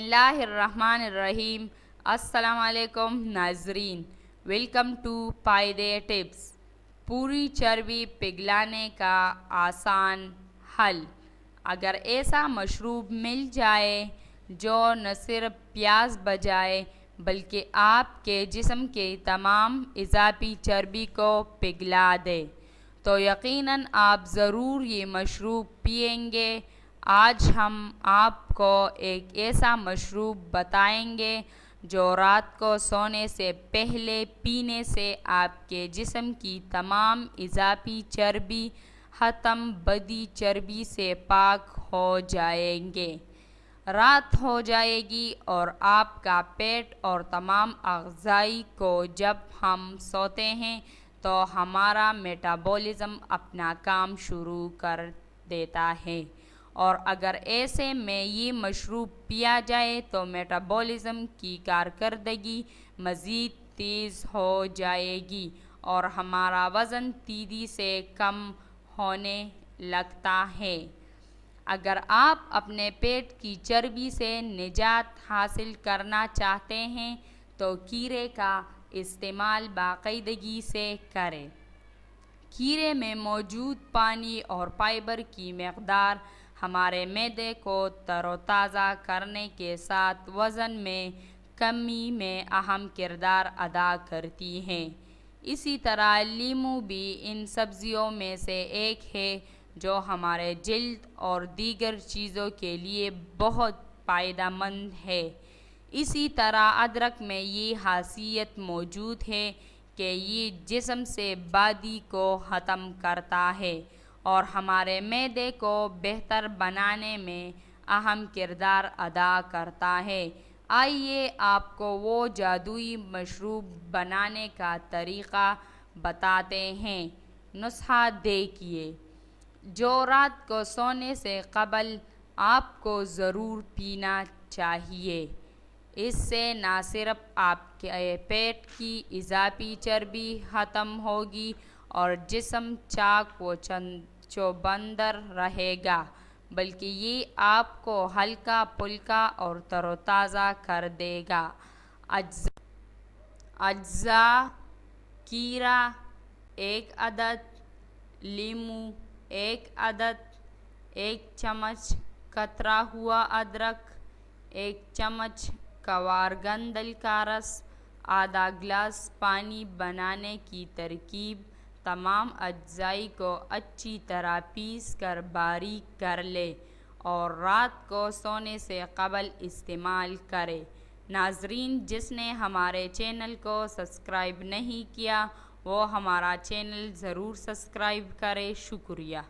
اللہ الرحمن الرحیم۔ السلام علیکم ناظرین، ویلکم ٹو پائیدے ٹپس۔ پوری چربی پگھلانے کا آسان حل۔ اگر ایسا مشروب مل جائے جو نہ صرف پیاس بجائے بلکہ آپ کے جسم کی تمام اضافی چربی کو پگھلا دے تو یقیناً آپ ضرور یہ مشروب پئیں گے۔ آج ہم آپ کو ایک ایسا مشروب بتائیں گے جو رات کو سونے سے پہلے پینے سے آپ کے جسم کی تمام اضافی چربی ختم بدی چربی سے پاک ہو جائیں گے، رات ہو جائے گی اور آپ کا پیٹ اور تمام اعضاء کو جب ہم سوتے ہیں تو ہمارا میٹابولزم اپنا کام شروع کر دیتا ہے، اور اگر ایسے میں یہ مشروب پیا جائے تو میٹابولزم کی کارکردگی مزید تیز ہو جائے گی اور ہمارا وزن تیزی سے کم ہونے لگتا ہے۔ اگر آپ اپنے پیٹ کی چربی سے نجات حاصل کرنا چاہتے ہیں تو کھیرے کا استعمال باقاعدگی سے کریں۔ کھیرے میں موجود پانی اور فائبر کی مقدار ہمارے معدے کو تر و تازہ کرنے کے ساتھ وزن میں کمی میں اہم کردار ادا کرتی ہے۔ اسی طرح لیموں بھی ان سبزیوں میں سے ایک ہے جو ہمارے جلد اور دیگر چیزوں کے لیے بہت فائدہ مند ہے۔ اسی طرح ادرک میں یہ خاصیت موجود ہے کہ یہ جسم سے بادی کو ختم کرتا ہے اور ہمارے معدے کو بہتر بنانے میں اہم کردار ادا کرتا ہے۔ آئیے آپ کو وہ جادوئی مشروب بنانے کا طریقہ بتاتے ہیں۔ نسخہ دیکھیے، جو رات کو سونے سے قبل آپ کو ضرور پینا چاہیے۔ اس سے نہ صرف آپ کے پیٹ کی اضافی چربی ختم ہوگی اور جسم چاق و چوبندر رہے گا، بلکہ یہ آپ کو ہلکا پھلکا اور تر و تازہ کر دے گا۔ اجزاء: کھیرا 1 عدد، لیموں 1 عدد، 1 چمچ کترا ہوا ادرک، 1 چمچ کوارگندل کا رس، آدھا گلاس پانی۔ بنانے کی ترکیب: تمام اجزاء کو اچھی طرح پیس کر باریک کر لیں اور رات کو سونے سے قبل استعمال کریں۔ ناظرین، جس نے ہمارے چینل کو سبسکرائب نہیں کیا وہ ہمارا چینل ضرور سبسکرائب کرے۔ شکریہ۔